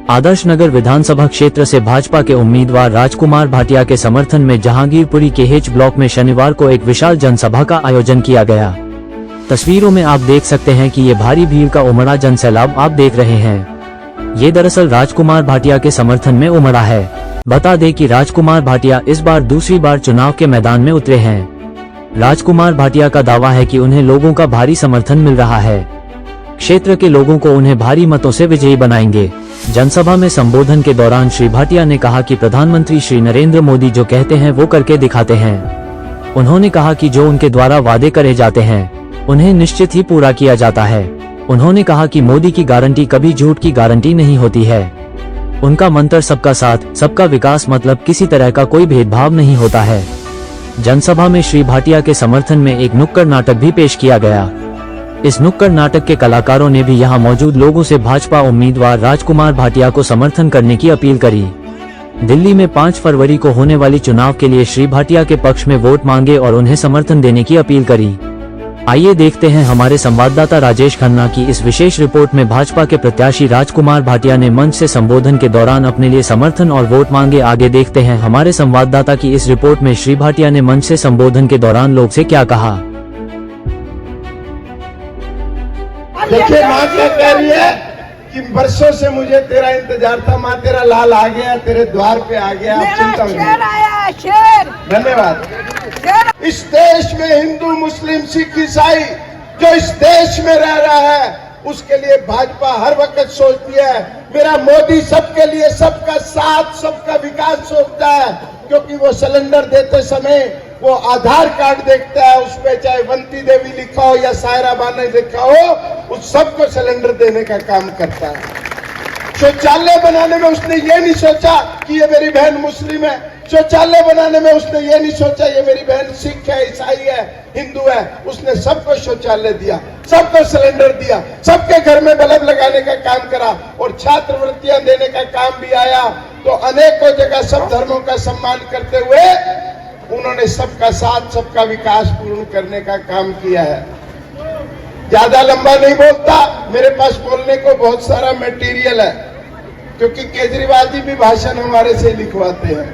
आदर्श नगर विधानसभा क्षेत्र से भाजपा के उम्मीदवार राजकुमार भाटिया के समर्थन में जहांगीरपुरी के हेच ब्लॉक में शनिवार को एक विशाल जनसभा का आयोजन किया गया। तस्वीरों में आप देख सकते हैं कि ये भारी भीड़ का उमड़ा जनसैलाब आप देख रहे हैं। ये दरअसल राजकुमार भाटिया के समर्थन में उमड़ा है। बता दें कि राजकुमार भाटिया इस बार दूसरी बार चुनाव के मैदान में उतरे हैं। राजकुमार भाटिया का दावा है कि उन्हें लोगों का भारी समर्थन मिल रहा है। क्षेत्र के लोगों को उन्हें भारी मतों से विजयी बनाएंगे। जनसभा में संबोधन के दौरान श्री भाटिया ने कहा कि प्रधानमंत्री श्री नरेंद्र मोदी जो कहते हैं वो करके दिखाते हैं। उन्होंने कहा कि जो उनके द्वारा वादे करे जाते हैं उन्हें निश्चित ही पूरा किया जाता है। उन्होंने कहा कि मोदी की गारंटी कभी झूठ की गारंटी नहीं होती है। उनका मंत्र सबका साथ सबका विकास, मतलब किसी तरह का कोई भेदभाव नहीं होता है। जनसभा में श्री भाटिया के समर्थन में एक नुक्कड़ नाटक भी पेश किया गया। इस नुक्कड़ नाटक के कलाकारों ने भी यहां मौजूद लोगों से भाजपा उम्मीदवार राजकुमार भाटिया को समर्थन करने की अपील करी। दिल्ली में 5 फरवरी को होने वाली चुनाव के लिए श्री भाटिया के पक्ष में वोट मांगे और उन्हें समर्थन देने की अपील करी। आइए देखते हैं हमारे संवाददाता राजेश खन्ना की इस विशेष रिपोर्ट में भाजपा के प्रत्याशी राजकुमार भाटिया ने मंच से संबोधन के दौरान अपने लिए समर्थन और वोट मांगे। आगे देखते हैं हमारे संवाददाता की इस रिपोर्ट में श्री भाटिया ने मंच से संबोधन के दौरान लोग से क्या कहा। देखिए, माँ क्या कह रही है कि बरसों से मुझे तेरा इंतजार था। माँ, तेरा लाल आ गया, तेरे द्वार पे आ गया। चिंता शेर। धन्यवाद। इस देश में हिंदू, मुस्लिम, सिख, ईसाई जो इस देश में रह रहा है उसके लिए भाजपा हर वक्त सोचती है। मेरा मोदी सबके लिए सबका साथ सबका विकास सोचता है, क्योंकि वो सिलेंडर देते समय वो आधार कार्ड देखता है, उस पे चाहे वंती देवी लिखा हो या सायरा बानो लिखा हो, उस सबको सिलेंडर देने का काम करता है। शौचालय बनाने में उसने ये नहीं सोचा कि ये मेरी बहन मुस्लिम है। शौचालय बनाने में उसने ये नहीं सोचा ये मेरी बहन सिख है, ईसाई है, हिंदू है। उसने सबको शौचालय दिया, सबको सिलेंडर दिया, सबके घर में बल्ब लगाने का काम करा और छात्रवृत्तियां देने का काम भी आया। तो अनेकों जगह सब धर्मों का सम्मान करते हुए उन्होंने सबका साथ सबका विकास पूर्ण करने का काम किया है। ज्यादा लंबा नहीं बोलता, मेरे पास बोलने को बहुत सारा मटेरियल है, क्योंकि केजरीवाल जी भी भाषण हमारे से लिखवाते हैं।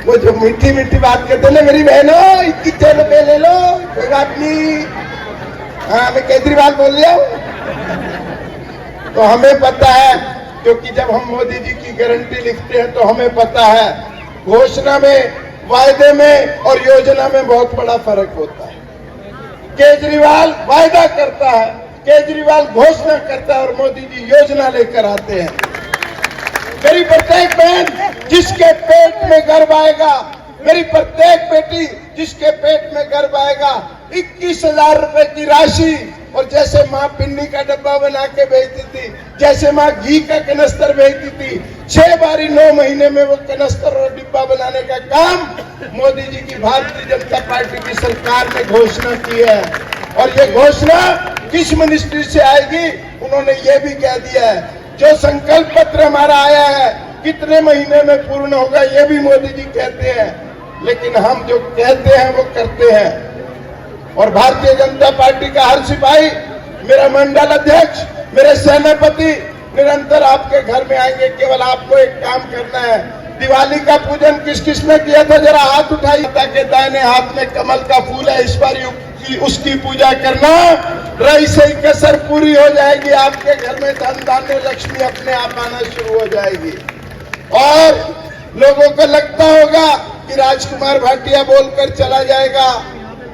वो जो मीठी मीठी बात करते हैं ना, मेरी बहनों इतनी तेल पे ले लो, कोई बात नहीं। हाँ, मैं केजरीवाल बोल रहा हूँ। तो हमें पता है, क्योंकि जब हम मोदी जी की गारंटी लिखते हैं तो हमें पता है घोषणा में, वायदे में और योजना में बहुत बड़ा फर्क होता है। केजरीवाल वायदा करता है, केजरीवाल घोषणा करता है और मोदी जी योजना लेकर आते हैं। मेरी प्रत्येक बहन जिसके पेट में गर्भ आएगा, मेरी प्रत्येक बेटी जिसके पेट में गर्भ आएगा, 21,000 रुपए की राशि। और जैसे माँ पिन्नी का डब्बा बना के भेजती थी, जैसे माँ घी का कनस्तर भेजती थी, 6 बारी 9 महीने में वो कनस्तर और डिब्बा बनाने का काम मोदी जी की भारतीय जनता पार्टी की सरकार ने घोषणा की है। और ये घोषणा किस मिनिस्ट्री से आएगी उन्होंने ये भी कह दिया है। जो संकल्प पत्र हमारा आया है कितने महीने में पूर्ण होगा ये भी मोदी जी कहते हैं, लेकिन हम जो कहते हैं वो करते हैं। और भारतीय जनता पार्टी का हर सिपाही, मेरा मंडल अध्यक्ष, मेरे सेनापति निरंतर आपके घर में आएंगे। केवल आपको एक काम करना है। दिवाली का पूजन किस किस ने किया था, जरा हाथ उठाइए। ताकि दाहिने हाथ में कमल का फूल है, इस बार उसकी पूजा करना। रई से ही कसर पूरी हो जाएगी, आपके घर में धन धान्य लक्ष्मी अपने आप आना शुरू हो जाएगी। और लोगों को लगता होगा कि राजकुमार भाटिया बोलकर चला जाएगा।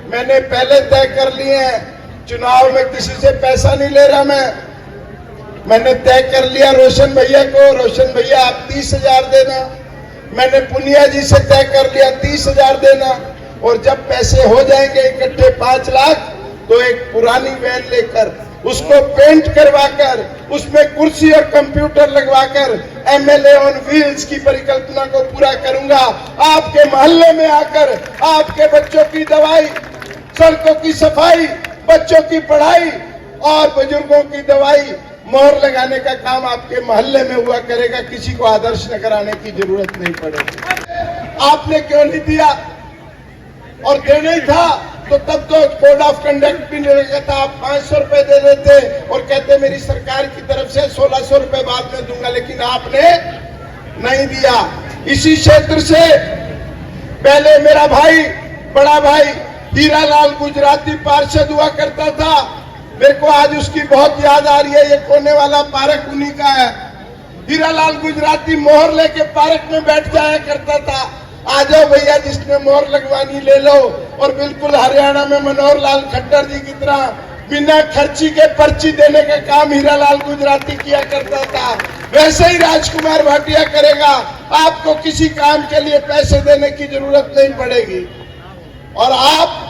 मैंने पहले तय कर लिए हैं, चुनाव में किसी से पैसा नहीं ले रहा। मैंने तय कर लिया रोशन भैया को, रोशन भैया आप 30,000 देना। मैंने पुनिया जी से तय कर लिया 30,000 देना। और जब पैसे हो जाएंगे इकट्ठे 5 लाख, तो एक पुरानी वैन लेकर उसको पेंट करवाकर उसमें कुर्सी और कंप्यूटर लगवाकर एमएलए ऑन व्हील्स की परिकल्पना को पूरा करूंगा। आपके मोहल्ले में आकर आपके बच्चों की दवाई, सड़कों की सफाई, बच्चों की पढ़ाई और बुजुर्गों की दवाई, मोहर लगाने का काम आपके मोहल्ले में हुआ करेगा। किसी को आदर्श नगर आने की जरूरत नहीं पड़ेगी। आपने क्यों नहीं दिया? और देना ही था तो तब तो कोड ऑफ कंडक्ट भी नहीं लगा था, आप 500 रुपए दे देते और कहते मेरी सरकार की तरफ से 1600 रुपए बाद में दूंगा, लेकिन आपने नहीं दिया। इसी क्षेत्र से पहले मेरा भाई, बड़ा भाई हीरालाल गुजराती पार्षद हुआ करता था। मेरे को आज उसकी बहुत याद आ रही है। ये कोने वाला पार्क उन्हीं का है। हीरालाल गुजराती मोहर लेके पार्क में बैठ जाया करता था। आ जाओ भैया, जिसने मोहर लगवानी ले लो। और बिल्कुल हरियाणा में मनोहर लाल खट्टर जी की तरह बिना खर्ची के पर्ची देने का काम हीरालाल गुजराती किया करता था। वैसे ही राजकुमार भाटिया करेगा। आपको किसी काम के लिए पैसे देने की जरूरत नहीं पड़ेगी और आप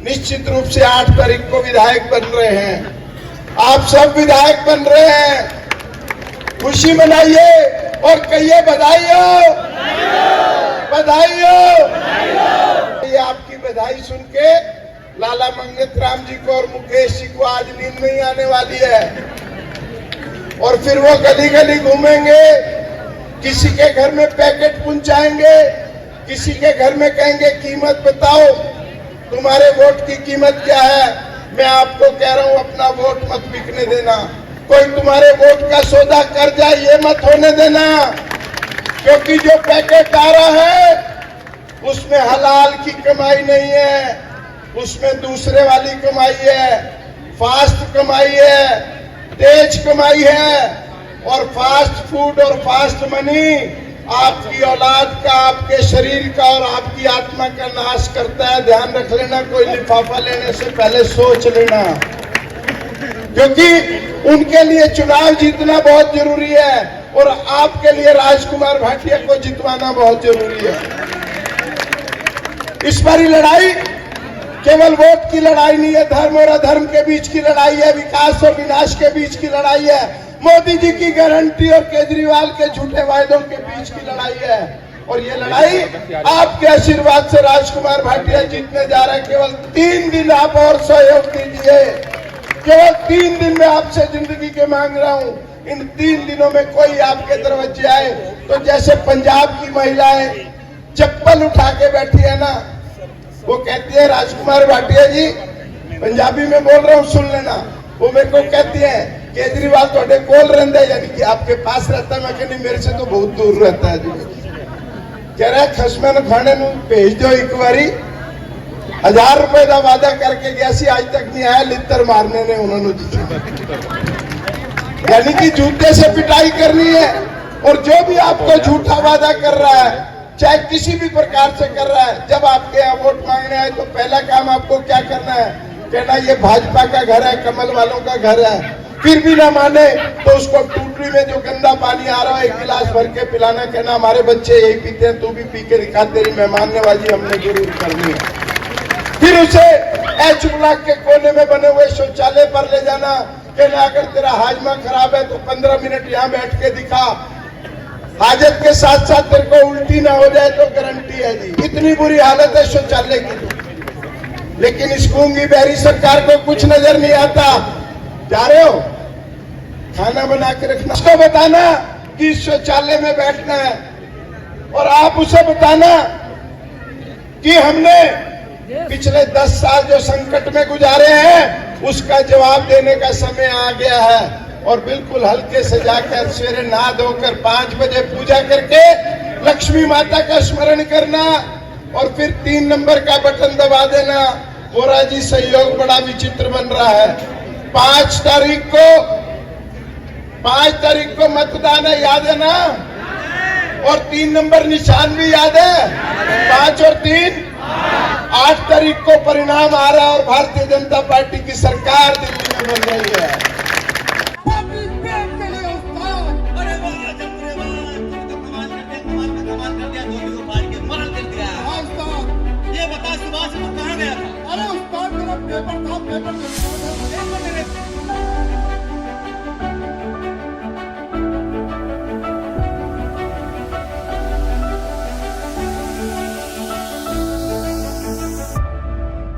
निश्चित रूप से 8 तारीख को विधायक बन रहे हैं। आप सब विधायक बन रहे हैं। खुशी मनाइए और कहिए बधाई हो, बधाई हो। ये आपकी बधाई सुन के लाला मंगेतराम जी को और मुकेश जी को आज नींद नहीं आने वाली है और फिर वो गली गली घूमेंगे, किसी के घर में पैकेट पहुंचाएंगे, किसी के घर में कहेंगे कीमत बताओ, तुम्हारे वोट की कीमत क्या है। मैं आपको कह रहा हूं, अपना वोट मत बिकने देना। कोई तुम्हारे वोट का सौदा कर जाए ये मत होने देना, क्योंकि जो पैकेट आ रहा है उसमें हलाल की कमाई नहीं है, उसमें दूसरे वाली कमाई है, फास्ट कमाई है, तेज कमाई है। और फास्ट फूड और फास्ट मनी आपकी औलाद का, आपके शरीर का और आपकी आत्मा का नाश करता है। ध्यान रख लेना, कोई लिफाफा लेने से पहले सोच लेना, क्योंकि उनके लिए चुनाव जीतना बहुत जरूरी है और आपके लिए राजकुमार भाटिया को जितवाना बहुत जरूरी है। इस बारी लड़ाई केवल वोट की लड़ाई नहीं है, धर्म और अधर्म के बीच की लड़ाई है, विकास और विनाश के बीच की लड़ाई है, मोदी जी की गारंटी और केजरीवाल के झूठे वायदों के बीच की लड़ाई है। और ये लड़ाई आपके आशीर्वाद से राजकुमार भाटिया जीतने जा रहे हैं। केवल 3 दिन आप और सहयोग दीजिए, केवल 3 दिन में आपसे जिंदगी के मांग रहा हूं। इन 3 दिनों में कोई आपके दरवाजे आए तो जैसे पंजाब की महिलाएं चप्पल उठा के बैठी है ना, वो कहती है राजकुमार भाटिया जी, पंजाबी में बोल रहा हूँ सुन लेना, वो मेरे को कहती है केजरीवाल थोड़े कोल रहता है, यानी कि आपके पास रहता है। मैं कहनी मेरे से तो बहुत दूर रहता है जी। कह रहा है खसमे खाने भेज दो एक बारी, 1000 रुपए का वादा करके गया सी, आज तक नहीं आया, लित्तर मारने ने उन्होंने यानी कि जूते से पिटाई करनी है। और जो भी आपको झूठा वादा कर रहा है, चाहे किसी भी प्रकार से कर रहा है, जब आपके यहाँ वोट मांगने आए तो पहला काम आपको क्या करना है, कहना ये भाजपा का घर है, कमल वालों का घर है। फिर भी ना माने तो उसको टूटरी में जो गंदा पानी आ रहा है 1 गिलास भर के पिलाना, कहना हमारे बच्चे यही पीते हैं, तू भी पी के दिखा, तेरी मेहमान नवाजी हमने जरूर करनी है। फिर उसे एच ब्लॉक के कोने में बने हुए शौचालय पर ले जाना, कहना अगर तेरा हाजमा खराब है तो 15 मिनट यहाँ बैठ के दिखा, हाजत के साथ साथ तेरे को उल्टी ना हो जाए तो गारंटी है जी। इतनी बुरी हालत है शौचालय की। लेकिन इस गूंगी बहरी सरकार को कुछ नजर नहीं आता। जा रहे हो, खाना बना के रखना, उसको बताना कि इस शौचालय में बैठना है, और आप उसे बताना कि हमने पिछले 10 साल जो संकट में गुजारे हैं उसका जवाब देने का समय आ गया है। और बिल्कुल हल्के से जाकर सवेरे नहा धोकर 5 बजे पूजा करके लक्ष्मी माता का स्मरण करना और फिर 3 नंबर का बटन दबा देना। मोरा जी सहयोग बड़ा विचित्र बन रहा है। 5 तारीख को मतदान है, याद है ना? और 3 नंबर निशान भी याद है। 5 और 3 8 तारीख को परिणाम आ रहा है और भारतीय जनता पार्टी की सरकार दिल्ली में बन रही है। अरे उस्ताद मेरा पेपर था, पेपर